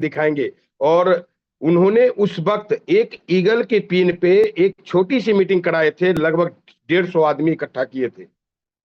दिखाएंगे। और उन्होंने उस वक्त एक ईगल के पिन पे एक छोटी सी मीटिंग कराए थे, लगभग 150 आदमी इकट्ठा किए थे।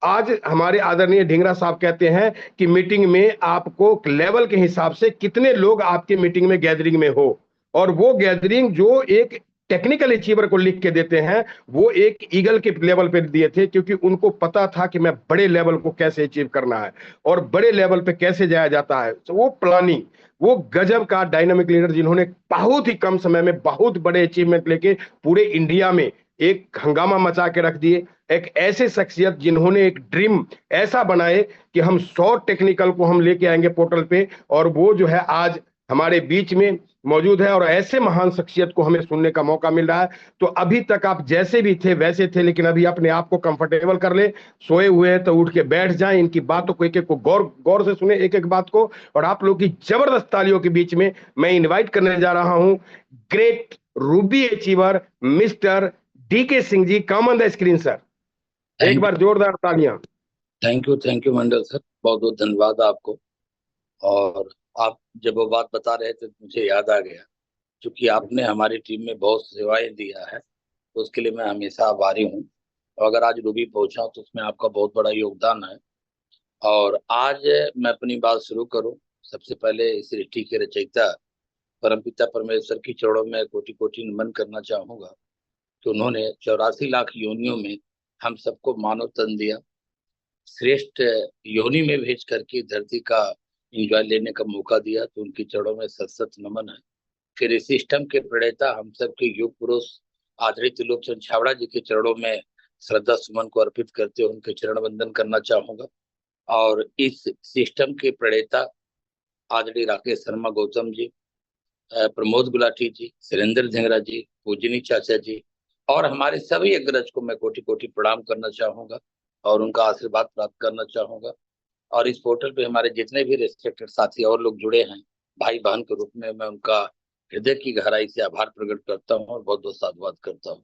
आज हमारे आदरणीय ढींगरा साहब कहते हैं कि मीटिंग में आपको लेवल के हिसाब से कितने लोग आपके मीटिंग में गैदरिंग में हो, और वो गैदरिंग जो एक टेक्निकल अचीवर को लिख के देते हैं, वो एक ईगल के लेवल पे दिए थे, क्योंकि उनको पता था कि मैं बड़े लेवल को कैसे अचीव करना है और बड़े लेवल पे कैसे जाया जाता है। तो वो प्लानिंग, वो गजब का डायनामिक लीडर, जिन्होंने बहुत ही कम समय में बहुत बड़े अचीवमेंट लेके पूरे इंडिया में एक हंगामा मचा के रख दिए। एक ऐसे शख्सियत जिन्होंने एक ड्रीम ऐसा बनाए कि हम 100 टेक्निकल को हम लेके आएंगे पोर्टल पे, और वो जो है आज हमारे बीच में मौजूद है, और ऐसे महान शख्सियत को हमें सुनने का मौका मिल रहा है। तो अभी तक आप जैसे भी थे वैसे थे, लेकिन अभी अपने आप को कंफर्टेबल कर ले। सोए हुए हैं तो उठ के बैठ जाएं, इनकी बातों को एक एक को गौर गौर से सुने, एक एक बात को। और आप लोग की जबरदस्त तालियों के बीच में मैं इनवाइट करने जा रहा हूं great ruby achiever mister DK Singh ji. Come on the screen sir, एक थैंक बार जोरदार तालियां। थैंक यू मंडल सर, बहुत बहुत धन्यवाद आपको। और आप जब वो बात बता रहे थे तो मुझे याद आ गया, क्योंकि आपने हमारी टीम में बहुत सेवाएं दिया है, तो उसके लिए मैं हमेशा आभारी हूँ। और अगर आज रूबी पहुंचा हूं, तो उसमें आपका बहुत बड़ा योगदान है। और आज मैं अपनी बात शुरू करूं, सबसे पहले इस सृष्टि के रचयिता परमपिता परमेश्वर की चरणों में कोटि कोटि नमन करना चाहूंगा कि उन्होंने 84 लाख योनियों में हम सबको मानव तन दिया, श्रेष्ठ योनि में भेज करके धरती का एंजॉय लेने का मौका दिया, तो उनकी चरणों में सत सत नमन है। फिर इस सिस्टम के प्रणेता हम सबके युग पुरुष आदरणीय त्रिलोकचंद छाबड़ा जी के चरणों में श्रद्धा सुमन को अर्पित करते हुए उनके चरण वंदन करना चाहूंगा। और इस सिस्टम के प्रणेता आदरणीय राकेश शर्मा गौतम जी, प्रमोद गुलाटी जी, सुरेंद्र ढेंगरा जी, पूजनी चाचा जी और हमारे सभी अग्रज को मैं कोटि कोटि प्रणाम करना चाहूंगा और उनका आशीर्वाद प्राप्त करना चाहूंगा। और इस पोर्टल पे हमारे जितने भी रेस्पेक्टेड साथी और लोग जुड़े हैं, भाई बहन के रूप में मैं उनका हृदय की गहराई से आभार प्रकट करता हूँ और बहुत बहुत साधुवाद करता हूँ।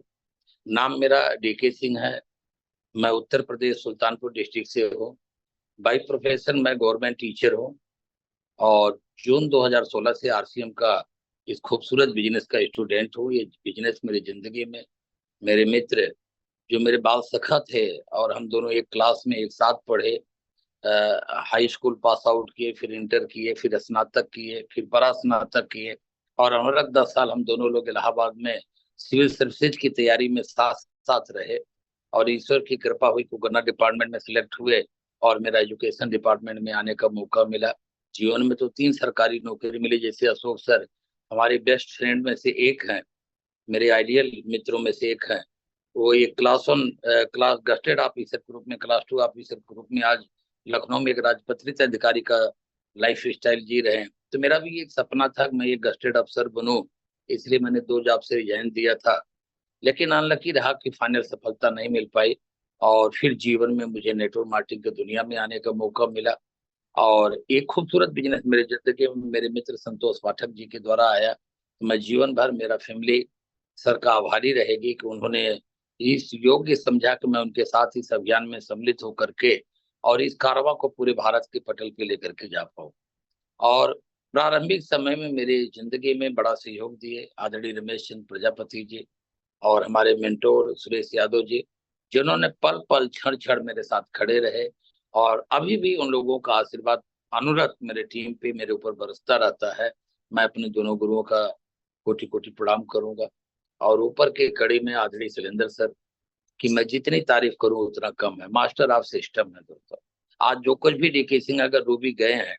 नाम मेरा डीके सिंह है। मैं उत्तर प्रदेश सुल्तानपुर डिस्ट्रिक्ट से हूँ। बाई प्रोफेशन मैं गवर्नमेंट टीचर हूँ और जून 2016 से आरसीएम का इस खूबसूरत बिजनेस का स्टूडेंट हूँ। ये बिजनेस मेरी जिंदगी में मेरे मित्र जो मेरे बाल सखा थे और हम दोनों एक क्लास में एक साथ पढ़े, हाई स्कूल पास आउट किए, फिर इंटर किए, फिर स्नातक किए, फिर परास्नातक किए और अनुरग 10 साल हम दोनों लोग इलाहाबाद में सिविल सर्विसेज की तैयारी में साथ साथ रहे। और ईश्वर की कृपा हुई तो गन्ना डिपार्टमेंट में सिलेक्ट हुए और मेरा एजुकेशन डिपार्टमेंट में आने का मौका मिला। जीवन में तो 3 सरकारी नौकरी मिली। जैसे अशोक सर हमारे बेस्ट फ्रेंड में से एक हैं, मेरे आइडियल मित्रों में से एक हैं। वो एक क्लास गस्टेड ऑफिसर के रूप में, क्लास 2 ऑफिसर के रूप में आज लखनऊ में एक राजपत्रित अधिकारी का लाइफ स्टाइल जी रहे हैं। तो मेरा भी एक सपना था कि मैं एक गस्टेड अफसर बनूं, इसलिए मैंने 2 जॉब से रिजाइन दिया था। लेकिन अनलकी रहा कि फाइनल सफलता नहीं मिल पाई और फिर जीवन में मुझे नेटवर्क मार्केटिंग की दुनिया में आने का मौका मिला और एक खूबसूरत बिजनेस मेरे जिंदगी में मेरे मित्र संतोष पाठक जी के द्वारा आया। तो मैं जीवन भर, मेरा फैमिली सर का आभारी रहेगी कि उन्होंने इस योग्य समझा कि मैं उनके साथ इस अभियान में सम्मिलित होकर के और इस कारवां को पूरे भारत के पटल पे लेकर के जा पाऊँ। और प्रारंभिक समय में मेरी जिंदगी में बड़ा सहयोग दिए आदरणीय रमेश चंद्र प्रजापति जी और हमारे मेंटोर सुरेश यादव जी, जिन्होंने पल पल क्षण क्षण मेरे साथ खड़े रहे। और अभी भी उन लोगों का आशीर्वाद अनुरत मेरे टीम पे मेरे ऊपर बरसता रहता है। मैं अपने दोनों गुरुओं का कोटि कोटि प्रणाम करूंगा। और ऊपर के कड़ी में आदरणीय शैलेंद्र सर की मैं जितनी तारीफ करूं उतना कम है। मास्टर ऑफ सिस्टम है दोस्तों। आज जो कुछ भी डीके सिंह अगर रूबी गए हैं,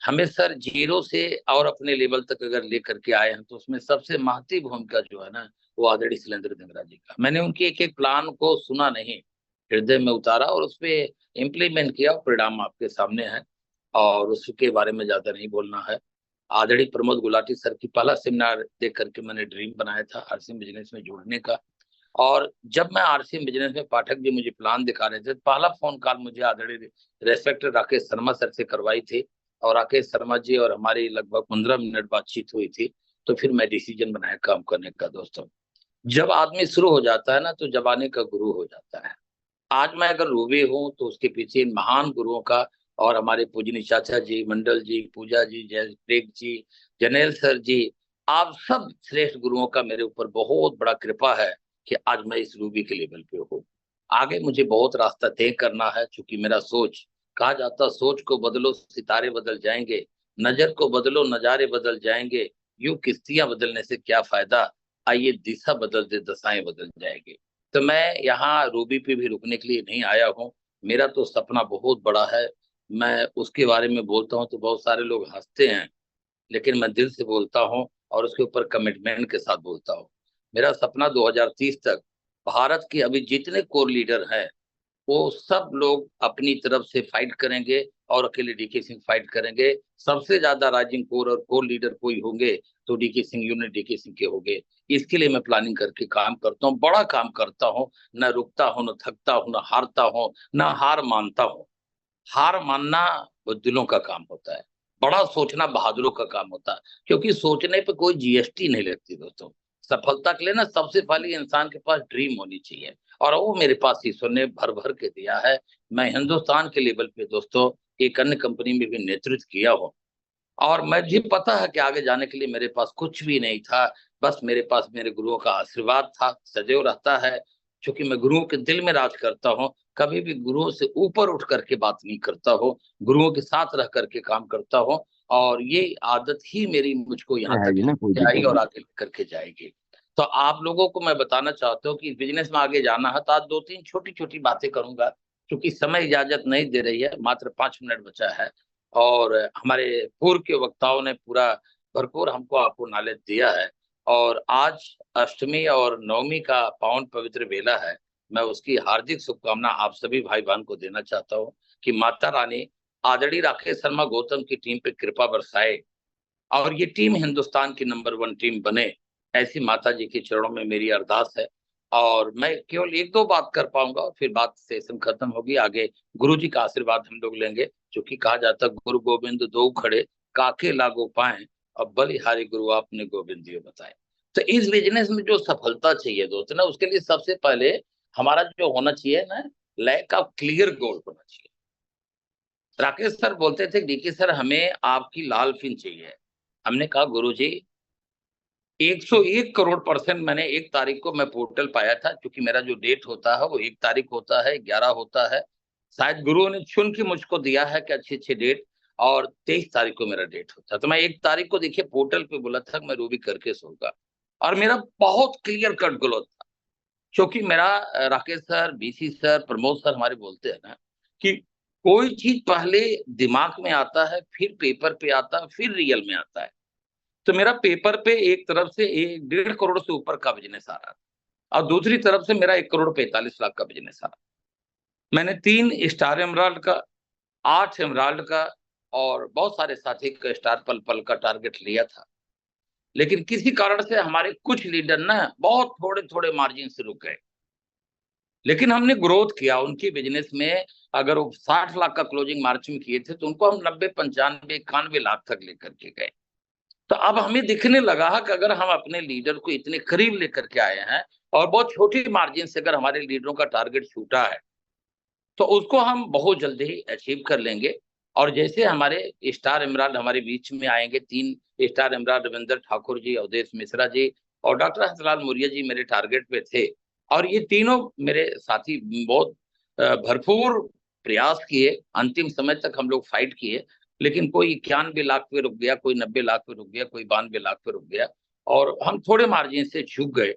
हमें सर जीरो से और अपने लेवल तक अगर लेकर के आए हैं, तो उसमें सबसे महती भूमिका जो है ना, वो आदरणीय शैलेंद्र धिंगरा जी का। मैंने उनके एक एक प्लान को सुना नहीं, हृदय में उतारा और उस पर इम्प्लीमेंट किया। परिणाम आपके सामने है और उसके बारे में ज्यादा नहीं बोलना है। आदरणीय प्रमोद गुलाटी सर की पहला सेमिनार देख करके मैंने ड्रीम बनाया था आरसीएम बिजनेस में जुड़ने का। और जब मैं आरसीएम बिजनेस में पाठक जी मुझे प्लान दिखा रहे थे, पहला फोन कॉल मुझे आदरणीय रेस्पेक्टेड राकेश शर्मा सर से करवाई थी और राकेश शर्मा जी और हमारी लगभग 15 मिनट बातचीत हुई थी। तो फिर मैं डिसीजन बनाया काम करने का। दोस्तों, जब आदमी शुरू हो जाता है ना, तो जमाने का गुरु हो जाता है। आज मैं अगर रूबी हूं तो उसके पीछे इन महान गुरुओं का और हमारे पूजनीय चाचा जी, मंडल जी, पूजा जी, जयप्रेक जी, जनेल सर जी, आप सब श्रेष्ठ गुरुओं का मेरे ऊपर बहुत बड़ा कृपा है कि आज मैं इस रूबी के लेवल पे हूँ। आगे मुझे बहुत रास्ता तय करना है, क्योंकि मेरा सोच, कहा जाता सोच को बदलो सितारे बदल जाएंगे, नजर को बदलो नजारे बदल जाएंगे, यूं किश्तियां बदलने से क्या फायदा, आइए दिशा बदल दे दशाएं बदल जाएंगे। तो मैं यहाँ रूबी पे भी रुकने के लिए नहीं आया हूँ। मेरा तो सपना बहुत बड़ा है। मैं उसके बारे में बोलता हूँ तो बहुत सारे लोग हंसते हैं, लेकिन मैं दिल से बोलता हूँ और उसके ऊपर कमिटमेंट के साथ बोलता हूँ। मेरा सपना 2030 तक भारत के अभी जितने कोर लीडर हैं, वो सब लोग अपनी तरफ से फाइट करेंगे और अकेले डीके सिंह फाइट करेंगे। सबसे ज्यादा राइजिंग कोर और कोर लीडर कोई होंगे तो DK Singh, unit DK Singh के होंगे। इसके लिए मैं प्लानिंग करके काम करता हूँ, बड़ा काम करता हूँ, न रुकता हूँ, न थकता हूँ, न हारता हूँ, न हार मानता हूँ। हार मानना बुज़दिलों का काम होता है, बड़ा सोचना बहादुरों का काम होता है, क्योंकि सोचने पे कोई जीएसटी नहीं लगती दोस्तों। सफलता के लिए ना सबसे पहले इंसान के पास ड्रीम होनी चाहिए, और वो मेरे पास ईश्वर ने भर भर के दिया है। मैं हिंदुस्तान के लेवल पे दोस्तों एक अन्य कंपनी में भी नेतृत्व किया हूँ, और मुझे पता है कि आगे जाने के लिए मेरे पास कुछ भी नहीं था, बस मेरे पास मेरे गुरुओं का आशीर्वाद था, सदैव रहता है। क्योंकि मैं गुरुओं के दिल में राज करता हूँ, कभी भी गुरुओं से ऊपर उठ करके बात नहीं करता हूँ, गुरुओं के साथ रह करके काम करता हूँ। और ये आदत ही मेरी मुझको यहाँ है तक जी ना, कोई लेके आई दिक्कत और नहीं। आगे करके जाएगी। तो आप लोगों को मैं बताना चाहता हूँ कि बिजनेस में आगे जाना है तो आज दो तीन छोटी छोटी बातें करूंगा, क्योंकि समय इजाजत नहीं दे रही है, मात्र 5 मिनट बचा है। और हमारे पूर्व के वक्ताओं ने पूरा भरपूर हमको आपको नॉलेज दिया है। और आज अष्टमी और नवमी का पावन पवित्र बेला है। मैं उसकी हार्दिक शुभकामना आप सभी भाई बहन को देना चाहता हूँ कि माता रानी आदरणीय राकेश शर्मा गौतम की टीम पे कृपा बरसाए और ये टीम हिंदुस्तान की नंबर 1 टीम बने, ऐसी माता जी के चरणों में मेरी अरदास है। और मैं केवल एक दो बात कर पाऊंगा और फिर बात सेशन खत्म होगी। आगे गुरु जी का आशीर्वाद हम लोग लेंगे, क्योंकि कहा जाता गुरु गोविंद दो खड़े, काके लागो पाए, और बलिहारी गुरु आपने गोविंद दियो बताए। तो इस बिजनेस में जो सफलता चाहिए दोस्त ना, उसके लिए सबसे पहले हमारा जो होना चाहिए ना, लैक ऑफ क्लियर गोल होना चाहिए। राकेश सर बोलते थे डीके सर हमें आपकी लाल फिन चाहिए। हमने कहा गुरुजी 101 करोड़% मैंने 1 तारीख को मैं पोर्टल पाया था, क्योंकि मेरा जो डेट होता है वो 1 तारीख होता है, 11 होता है। शायद गुरुओं ने चुन के मुझको दिया है कि अच्छे अच्छे डेट, और 23 तारीख को मेरा डेट होता है। तो मैं 1 तारीख को देखिए पोर्टल पे बोला था कि मैं रूबी करके सोऊंगा, और मेरा बहुत क्लियर कट गोल था। क्योंकि मेरा Rakesh sir, BC sir, Pramod sir हमारे बोलते हैं ना कि कोई चीज पहले दिमाग में आता है, फिर पेपर पे आता है, फिर रियल में आता है। तो मेरा पेपर पे एक तरफ से 1.5 करोड़ से ऊपर का बिजनेस आ रहा था, और दूसरी तरफ से मेरा 1 करोड़ 45 लाख का बिजनेस आ रहा। मैंने 3 स्टार एमराल्ड का, 8 एमराल्ड का, और बहुत सारे साथी का स्टार पल पल का टारगेट लिया था। लेकिन किसी कारण से हमारे कुछ लीडर ना बहुत थोड़े थोड़े मार्जिन से रुक गए। लेकिन हमने ग्रोथ किया उनके बिजनेस में। अगर वो 60 लाख का क्लोजिंग मार्च में किए थे, तो उनको हम 90, 95, 91 लाख तक लेकर के गए। तो अब हमें दिखने लगा है कि अगर हम अपने लीडर को इतने करीब लेकर के आए हैं, और बहुत छोटी मार्जिन से अगर हमारे लीडरों का टारगेट छूटा है, तो उसको हम बहुत जल्दी ही अचीव कर लेंगे। और जैसे हमारे स्टार इमरान हमारे बीच में आएंगे, 3 स्टार इमरान, रविंद्र ठाकुर जी, अवधेश मिश्रा जी और डॉक्टर हंसलाल मौर्य जी मेरे टारगेट पे थे। और ये तीनों मेरे साथी बहुत भरपूर प्रयास किए, अंतिम समय तक हम लोग फाइट किए। लेकिन कोई 91 लाख पे रुक गया, कोई 90 लाख पे रुक गया, कोई 92 लाख पे रुक गया, और हम थोड़े मार्जिन से चूक गए।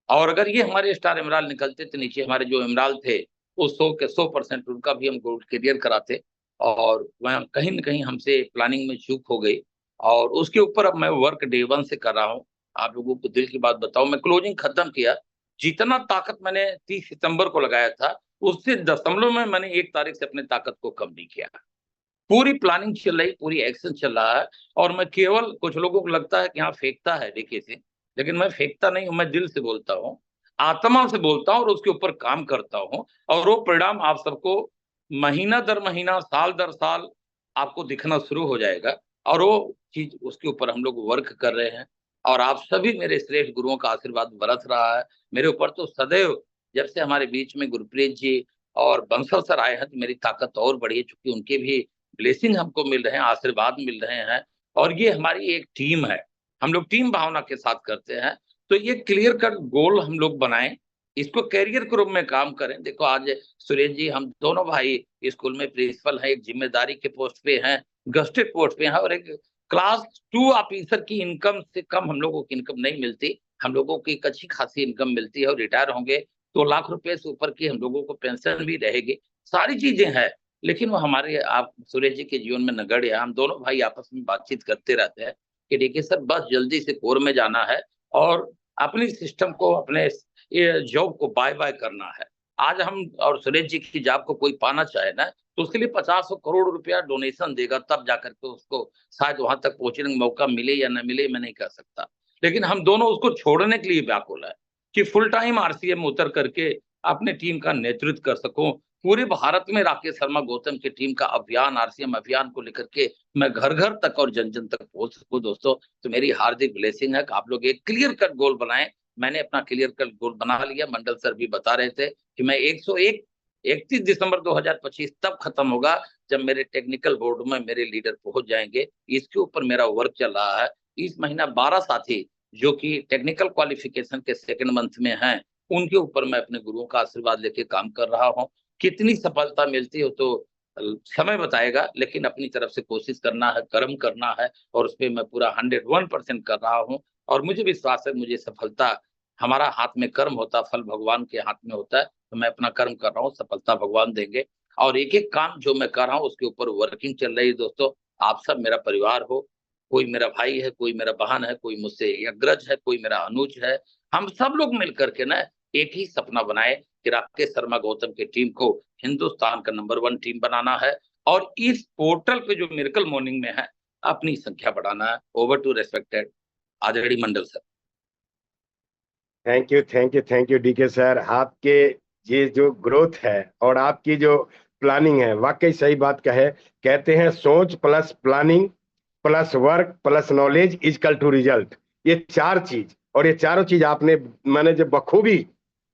और अगर ये हमारे स्टार इमरान निकलते तो नीचे हमारे जो इमरान थे, वो 100% उनका भी हम गोल्ड क्लियर कराते। और वह कहीं ना कहीं हमसे प्लानिंग में चूक हो गई, और उसके ऊपर अब मैं वर्क डे 1 से कर रहा हूँ। आप लोगों को दिल की बात बताऊं, मैं क्लोजिंग खत्म किया, जितना ताकत मैंने 30 सितंबर को लगाया था, उससे दशमलव में मैंने 1 तारीख से अपने ताकत को कम नहीं किया। पूरी प्लानिंग चल रही, पूरी एक्शन चल रहा है। और मैं केवल, कुछ लोगों को लगता है कि हाँ फेंकता है देखिए से, लेकिन मैं फेंकता नहीं हूं, मैं दिल से बोलता हूँ, आत्मा से बोलता हूँ, और उसके ऊपर काम करता हूँ। और वो परिणाम आप सबको महीना दर महीना, साल दर साल आपको दिखना शुरू हो जाएगा। और वो चीज, उसके ऊपर हम लोग वर्क कर रहे हैं। और आप सभी मेरे श्रेष्ठ गुरुओं का आशीर्वाद बरस रहा है मेरे ऊपर तो सदैव। जब से हमारे बीच में गुरप्रीत जी और बंसल सर आए हैं, तो मेरी ताकत और बढ़ी है, चूंकि उनके भी ब्लेसिंग हमको मिल रहे हैं, आशीर्वाद मिल रहे हैं, और ये हमारी एक टीम है, हम लोग टीम भावना के साथ करते हैं। तो ये क्लियर कट गोल हम लोग बनाएं, इसको कैरियर के रूप में काम करें। देखो आज सुरेश जी, हम दोनों भाई स्कूल में प्रिंसिपल हैं, एक जिम्मेदारी के पोस्ट पे हैं, गस्टेड पोस्ट पे हैं, और एक क्लास 2 ऑफिसर की इनकम से कम हम लोगों की इनकम नहीं मिलती। हम लोगों की एक अच्छी खासी इनकम मिलती है, और रिटायर होंगे 2 लाख रुपए से ऊपर की हम लोगों को पेंशन भी रहेगी, सारी चीजें हैं। लेकिन वो हमारे, आप सुरेश जी के जीवन में नगण्य है। हम दोनों भाई आपस में बातचीत करते रहते हैं कि देखिए सर, बस जल्दी से कोर में जाना है और अपनी सिस्टम को, अपने ये जॉब को बाय बाय करना है। आज हम और सुरेश जी की जॉब को कोई पाना चाहे ना, तो उसके लिए 50 करोड़ रुपया डोनेशन देगा, तब जाकर के उसको शायद वहां तक पहुंचने का मौका मिले या न मिले, मैं नहीं कह सकता। लेकिन हम दोनों उसको छोड़ने के लिए व्याकुल है कि फुल टाइम आरसीएम उतर करके अपने टीम का नेतृत्व कर सकूं। पूरे भारत में राकेश शर्मा गौतम की टीम का अभियान, आरसीएम अभियान को लेकर के मैं घर घर तक और जन जन तक पहुंच सकूं दोस्तों। तो मेरी हार्दिक ब्लेसिंग है कि आप लोग एक क्लियर कट गोल बनाएं। मैंने अपना क्लियर कट गोल बना लिया। मंडल सर भी बता रहे थे कि मैं 101 31 दिसंबर 2025 तब खत्म होगा जब मेरे टेक्निकल बोर्ड में मेरे लीडर पहुंच जाएंगे। इसके ऊपर मेरा वर्क चल रहा है। इस महीना 12 साथी जो कि टेक्निकल क्वालिफिकेशन के सेकंड मंथ में हैं, उनके ऊपर मैं अपने गुरुओं का आशीर्वाद लेके काम कर रहा हूँ। कितनी सफलता मिलती हो तो समय बताएगा, लेकिन अपनी तरफ से कोशिश करना है, कर्म करना है, और उस पर मैं पूरा 101% कर रहा हूँ। और मुझे विश्वास है, मुझे सफलता, हमारा हाथ में कर्म होता, फल भगवान के हाथ में होता है। तो मैं अपना कर्म कर रहा हूँ, सफलता भगवान देंगे। और एक एक काम जो मैं कर रहा हूँ उसके ऊपर वर्किंग चल रही है दोस्तों। आप सब मेरा परिवार हो, कोई मेरा भाई है, कोई मेरा बहन है, कोई मुझसे अग्रज है, कोई मेरा अनुज है। हम सब लोग मिलकर के ना एक ही सपना बनाए कि राकेश शर्मा गौतम की टीम को हिंदुस्तान का नंबर 1 टीम बनाना है, और इस पोर्टल पे जो मिरेकल मॉर्निंग में है अपनी संख्या बढ़ाना है। ओवर टू रेस्पेक्टेड आदरणीय Mandal sir. Thank you, thank you, thank you DK sir. आपके ये जो ग्रोथ है और आपकी जो प्लानिंग है, वाकई सही बात कहे। कहते हैं सोच plus planning plus work plus knowledge is equal to result. ये 4 चीज, और ये चारों चीज आपने, मैंने जब बखूबी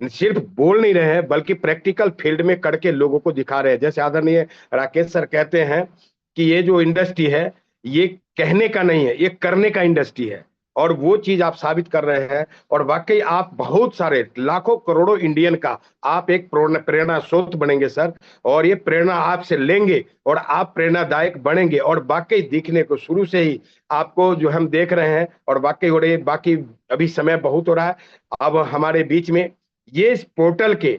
सिर्फ बोल नहीं रहे हैं बल्कि प्रैक्टिकल फील्ड में करके लोगों को दिखा रहे हैं। जैसे आदरणीय राकेश सर कहते हैं कि ये जो इंडस्ट्री है ये कहने का नहीं है, ये करने का इंडस्ट्री है, और वो चीज आप साबित कर रहे हैं। और वाकई आप बहुत सारे लाखों करोड़ों इंडियन का आप एक प्रेरणा स्रोत बनेंगे सर। और ये प्रेरणा आपसे लेंगे और आप प्रेरणादायक बनेंगे। और वाकई दिखने को शुरू से ही आपको जो हम देख रहे हैं, और वाकई हो रही है। बाकी अभी समय बहुत हो रहा है। अब हमारे बीच में ये इस पोर्टल के